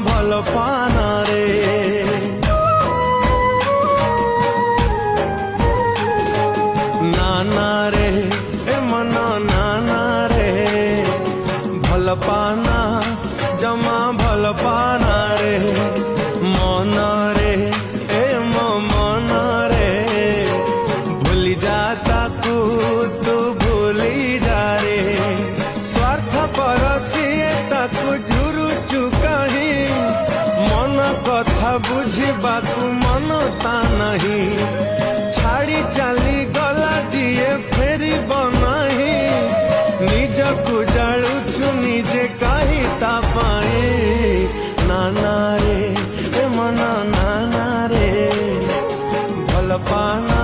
भल पाना रे नाना रे ए मन नाना रे भल पाना जमा भल पाना रे मन रे ए मन रे भूली जाता तू भूली जा रे स्वार्थ पर सिए ताकू झुरुचु कहीं मन कथा बुझिबाकू मन ता नहीं छाड़ी चली गला जीए फेरी बनाही निजकू जालुछु निजे कही ता पाए नाना रे ए मन नाना रे भल पाना